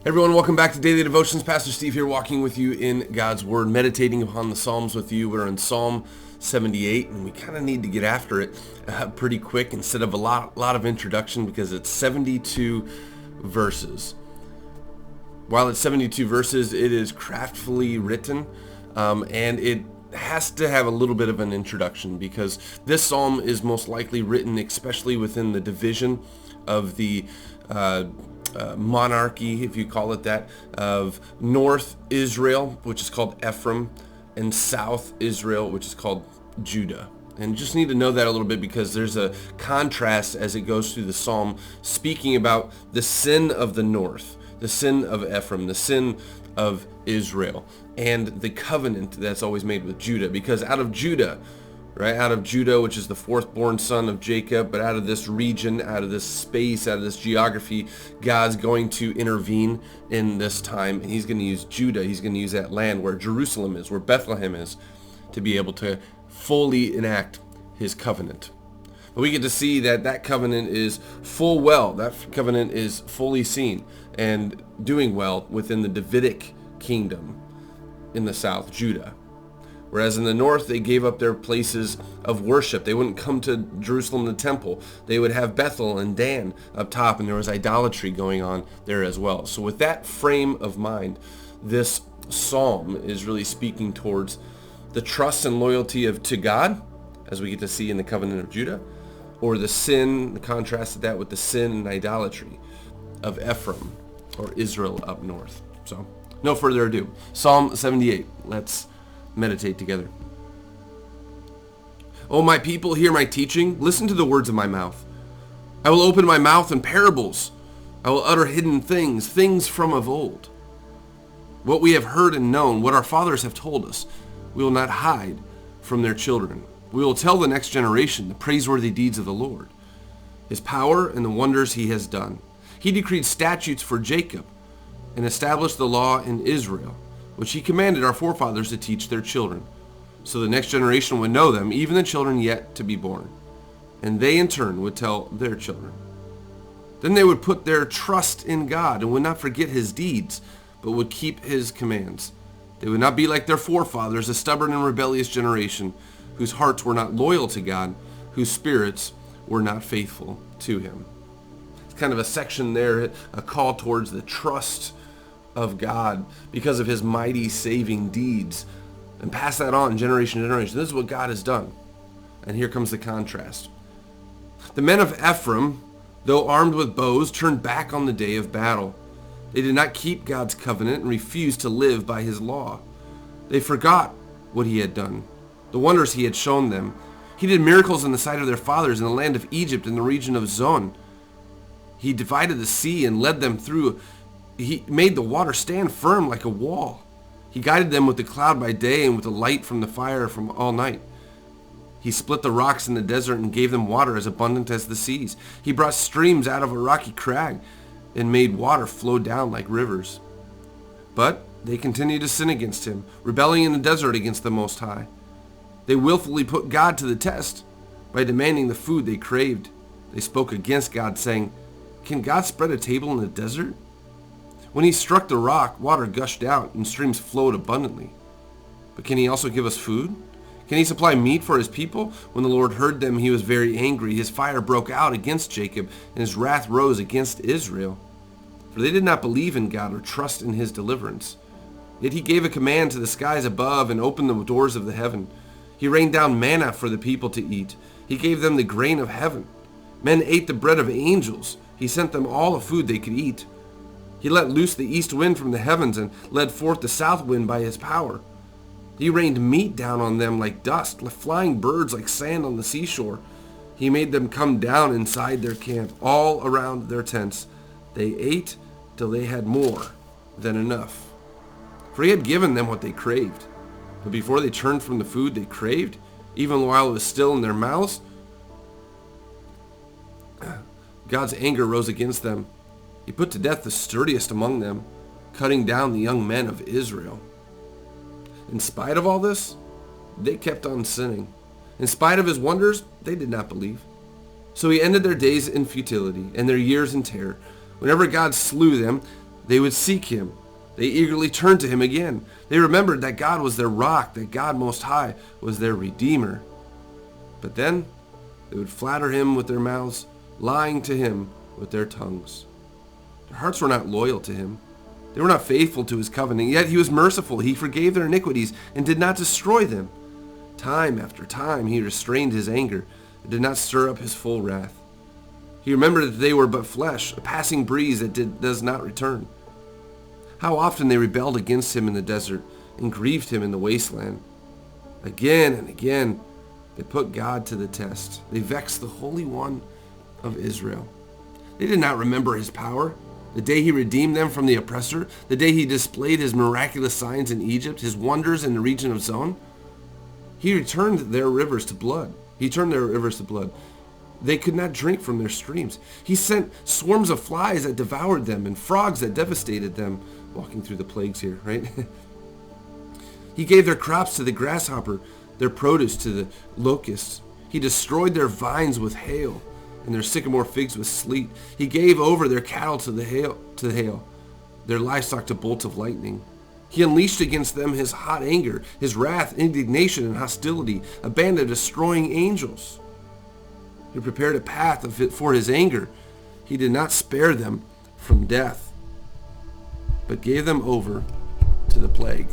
Everyone, welcome back to Daily Devotions. Pastor Steve here, walking with you in God's Word, meditating upon the Psalms with you. We're in Psalm 78, and we kind of need to get after it pretty quick instead of a lot of introduction, because it's 72 verses. While it's 72 verses, it is craftfully written, and it has to have a little bit of an introduction, because this psalm is most likely written especially within the division of the monarchy, if you call it that, of North Israel, which is called Ephraim, and South Israel, which is called Judah. And just need to know that a little bit, because there's a contrast as it goes through the psalm, speaking about the sin of the north, the sin of Ephraim, the sin of Israel, and the covenant that's always made with Judah. Because out of Judah, right, out of Judah, which is the fourth born son of Jacob, but out of this region, out of this space, out of this geography, God's going to intervene in this time, and he's going to use Judah. He's going to use that land where Jerusalem is, where Bethlehem is, to be able to fully enact his covenant. But we get to see that that covenant is full well. That covenant is fully seen and doing well within the Davidic kingdom in the south, Judah. Whereas in the north, they gave up their places of worship. They wouldn't come to Jerusalem, the temple. They would have Bethel and Dan up top, and there was idolatry going on there as well. So with that frame of mind, this psalm is really speaking towards the trust and loyalty to God, as we get to see in the covenant of Judah, or the sin, the contrast of that with the sin and idolatry of Ephraim, or Israel up north. So no further ado, Psalm 78. Let's meditate together. O my people, hear my teaching. Listen to the words of my mouth. I will open my mouth in parables. I will utter hidden things, things from of old. What we have heard and known, what our fathers have told us, we will not hide from their children. We will tell the next generation the praiseworthy deeds of the Lord, his power and the wonders he has done. He decreed statutes for Jacob and established the law in Israel, which he commanded our forefathers to teach their children, so the next generation would know them, even the children yet to be born, and they in turn would tell their children. Then they would put their trust in God and would not forget his deeds, but would keep his commands. They would not be like their forefathers, a stubborn and rebellious generation, whose hearts were not loyal to God, whose spirits were not faithful to him. It's kind of a section there, a call towards the trust of God because of his mighty saving deeds, and pass that on generation to generation. This is what God has done. And here comes the contrast. The men of Ephraim, though armed with bows, turned back on the day of battle. They did not keep God's covenant and refused to live by his law. They forgot what he had done, the wonders he had shown them. He did miracles in the sight of their fathers in the land of Egypt, in the region of Zon. He divided the sea and led them through. He made the water stand firm like a wall. He guided them with the cloud by day and with the light from the fire from all night. He split the rocks in the desert and gave them water as abundant as the seas. He brought streams out of a rocky crag and made water flow down like rivers. But they continued to sin against him, rebelling in the desert against the Most High. They willfully put God to the test by demanding the food they craved. They spoke against God, saying, "Can God spread a table in the desert?" When he struck the rock, water gushed out and streams flowed abundantly. But can he also give us food? Can he supply meat for his people? When the Lord heard them, he was very angry. His fire broke out against Jacob, and his wrath rose against Israel. For they did not believe in God or trust in his deliverance. Yet he gave a command to the skies above and opened the doors of the heaven. He rained down manna for the people to eat. He gave them the grain of heaven. Men ate the bread of angels. He sent them all the food they could eat. He let loose the east wind from the heavens and led forth the south wind by his power. He rained meat down on them like dust, flying birds like sand on the seashore. He made them come down inside their camp, all around their tents. They ate till they had more than enough. For he had given them what they craved. But before they turned from the food they craved, even while it was still in their mouths, God's anger rose against them. He put to death the sturdiest among them, cutting down the young men of Israel. In spite of all this, they kept on sinning. In spite of his wonders, they did not believe. So he ended their days in futility and their years in terror. Whenever God slew them, They would seek him. They eagerly turned to him again. They remembered that God was their rock, that God Most High was their Redeemer. But then they would flatter him with their mouths, lying to him with their tongues. Their hearts were not loyal to him. They were not faithful to his covenant, yet he was merciful. He forgave their iniquities and did not destroy them. Time after time he restrained his anger and did not stir up his full wrath. He remembered that they were but flesh, a passing breeze that does not return. How often they rebelled against him in the desert and grieved him in the wasteland. Again and again they put God to the test. They vexed the Holy One of Israel. They did not remember his power, the day he redeemed them from the oppressor, the day he displayed his miraculous signs in Egypt, his wonders in the region of Zon. He turned their rivers to blood. They could not drink from their streams. He sent swarms of flies that devoured them and frogs that devastated them. Walking through the plagues here, right? He gave their crops to the grasshopper, their produce to the locusts. He destroyed their vines with hail and their sycamore figs with sleet. He gave over their cattle to the hail, their livestock to bolts of lightning. He unleashed against them his hot anger, his wrath, indignation, and hostility, a band of destroying angels. He prepared a path for his anger. He did not spare them from death, but gave them over to the plague.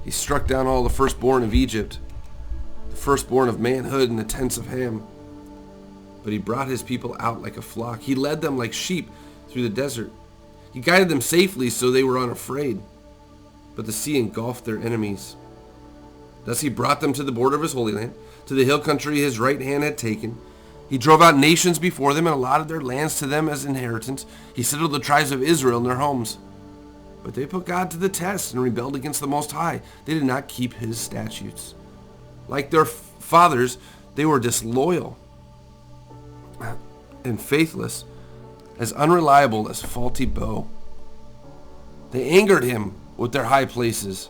He struck down all the firstborn of Egypt, the firstborn of manhood in the tents of Ham. But he brought his people out like a flock. He led them like sheep through the desert. He guided them safely so they were unafraid. But the sea engulfed their enemies. Thus he brought them to the border of his holy land, to the hill country his right hand had taken. He drove out nations before them and allotted their lands to them as inheritance. He settled the tribes of Israel in their homes. But they put God to the test and rebelled against the Most High. They did not keep his statutes. Like their fathers, they were disloyal and faithless, as unreliable as faulty bow. They angered him with their high places.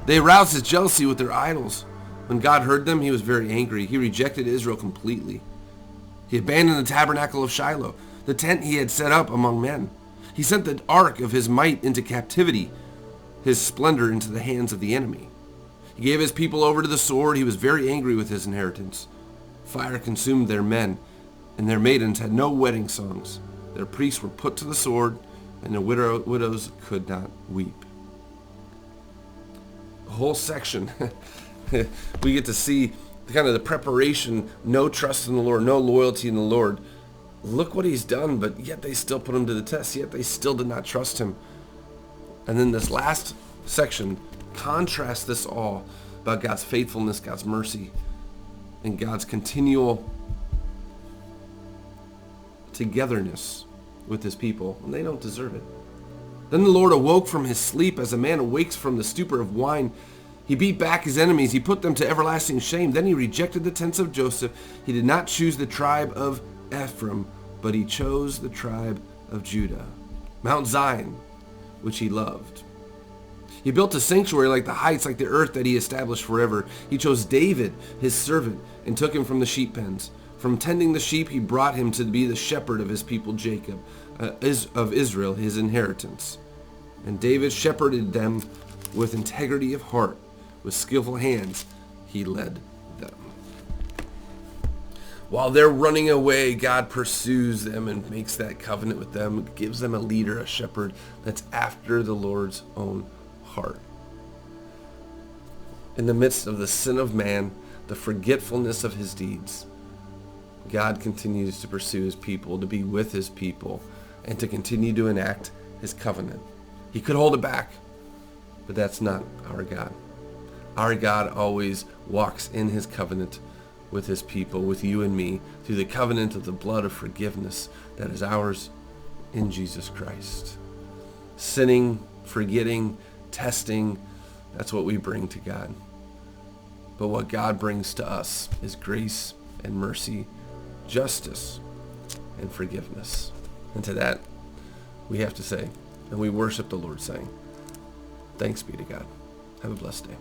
They aroused his jealousy with their idols. When God heard them, he was very angry. He rejected Israel completely. He abandoned the tabernacle of Shiloh, the tent he had set up among men. He sent the ark of his might into captivity, his splendor into the hands of the enemy. He gave his people over to the sword. He was very angry with his inheritance. Fire consumed their men, and their maidens had no wedding songs. Their priests were put to the sword, and their widows could not weep. A whole section. We get to see kind of the preparation, no trust in the Lord, no loyalty in the Lord. Look what he's done, but yet they still put him to the test. Yet they still did not trust him. And then this last section contrasts this all about God's faithfulness, God's mercy, and God's continual togetherness with his people, and they don't deserve it. Then the Lord awoke from his sleep as a man awakes from the stupor of wine. He beat back his enemies. He put them to everlasting shame. Then he rejected the tents of Joseph. He did not choose the tribe of Ephraim, but he chose the tribe of Judah, Mount Zion, which he loved. He built a sanctuary like the heights, like the earth that he established forever. He chose David, his servant, and took him from the sheep pens. From tending the sheep, he brought him to be the shepherd of his people Jacob, of Israel, his inheritance. And David shepherded them with integrity of heart. With skillful hands, he led them. While they're running away, God pursues them and makes that covenant with them, gives them a leader, a shepherd that's after the Lord's own heart. In the midst of the sin of man, the forgetfulness of his deeds, God continues to pursue his people, to be with his people, and to continue to enact his covenant. He could hold it back, but that's not our God. Our God always walks in his covenant with his people, with you and me, through the covenant of the blood of forgiveness that is ours in Jesus Christ. Sinning, forgetting, testing, that's what we bring to God. But what God brings to us is grace and mercy, justice and forgiveness. And to that, we have to say, and we worship the Lord saying, thanks be to God. Have a blessed day.